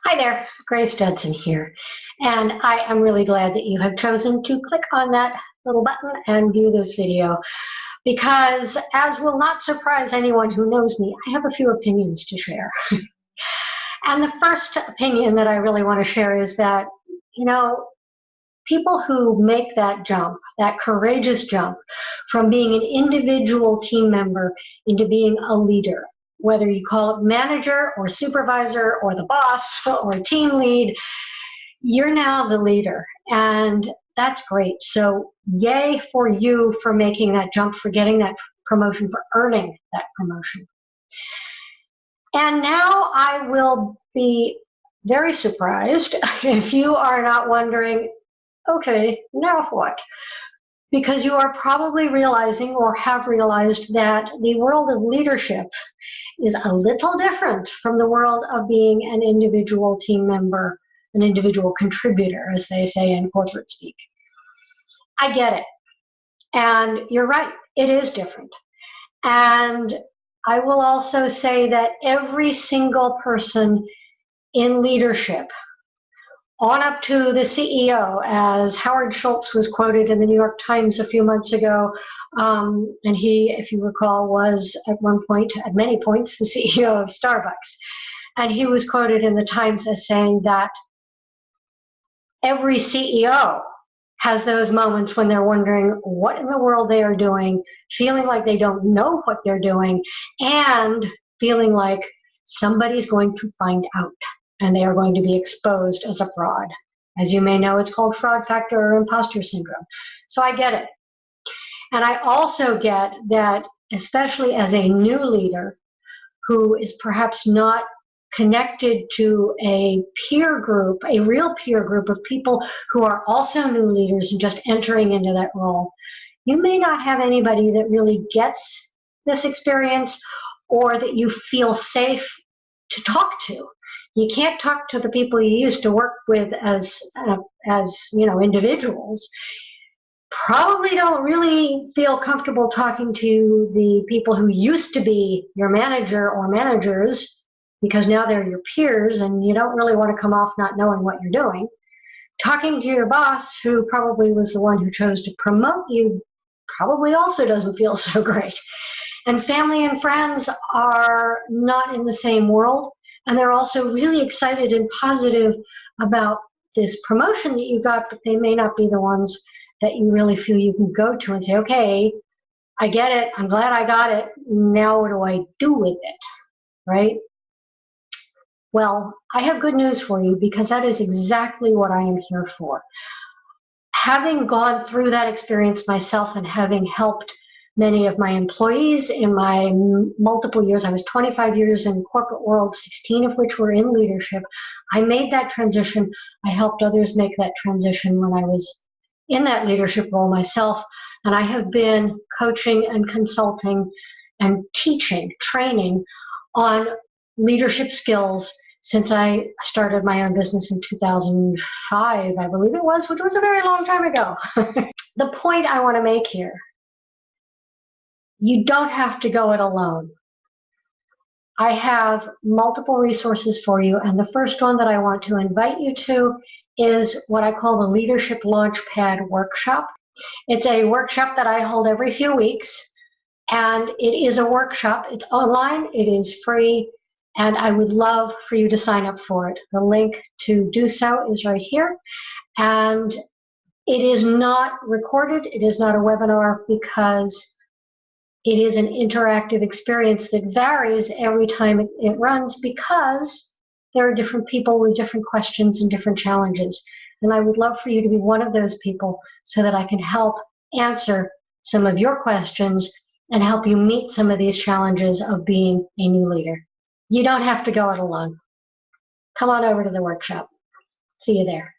Hi there, Grace Judson here, and I am really glad that you have chosen to click on that little button and view this video because, as will not surprise anyone who knows me, I have a few opinions to share. And the first opinion that I really want to share is that, people who make that jump, that courageous jump from being an individual team member into being a leader, whether you call it manager or supervisor or the boss or team lead, you're now the leader. And that's great. So yay for you for making that jump, for getting that promotion, for earning that promotion. And now I will be very surprised if you are not wondering, okay, now what? Because you are probably realizing or have realized that the world of leadership is a little different from the world of being an individual team member, an individual contributor, as they say in corporate speak. I get it. And you're right, it is different. And I will also say that every single person in leadership, on up to the CEO, as Howard Schultz was quoted in the New York Times a few months ago, and he, if you recall, was at one point, at many points, the CEO of Starbucks. And he was quoted in the Times as saying that every CEO has those moments when they're wondering what in the world they are doing, feeling like they don't know what they're doing, and feeling like somebody's going to find out and they are going to be exposed as a fraud. As you may know, it's called fraud factor or imposter syndrome. So I get it. And I also get that, especially as a new leader who is perhaps not connected to a peer group, a real peer group of people who are also new leaders and just entering into that role, you may not have anybody that really gets this experience or that you feel safe to talk to. You can't talk to the people you used to work with as individuals. Probably don't really feel comfortable talking to the people who used to be your manager or managers, because now they're your peers and you don't really want to come off not knowing what you're doing. Talking to your boss, who probably was the one who chose to promote you, probably also doesn't feel so great. And family and friends are not in the same world, and they're also really excited and positive about this promotion that you got, but they may not be the ones that you really feel you can go to and say, okay, I get it, I'm glad I got it, now what do I do with it, right? Well, I have good news for you, because that is exactly what I am here for. Having gone through that experience myself and having helped many of my employees in my multiple years, I was 25 years in the corporate world, 16 of which were in leadership. I made that transition. I helped others make that transition when I was in that leadership role myself. And I have been coaching and consulting and teaching, training on leadership skills since I started my own business in 2005, I believe it was, which was a very long time ago. The point I want to make here, you don't have to go it alone. I have multiple resources for you, and the first one that I want to invite you to is what I call the Leadership Launchpad Workshop. It's a workshop that I hold every few weeks, and it is a workshop. It's online, it is free, and I would love for you to sign up for it. The link to do so is right here, and it is not recorded. It is not a webinar, because it is an interactive experience that varies every time it runs, because there are different people with different questions and different challenges. And I would love for you to be one of those people so that I can help answer some of your questions and help you meet some of these challenges of being a new leader. You don't have to go it alone. Come on over to the workshop. See you there.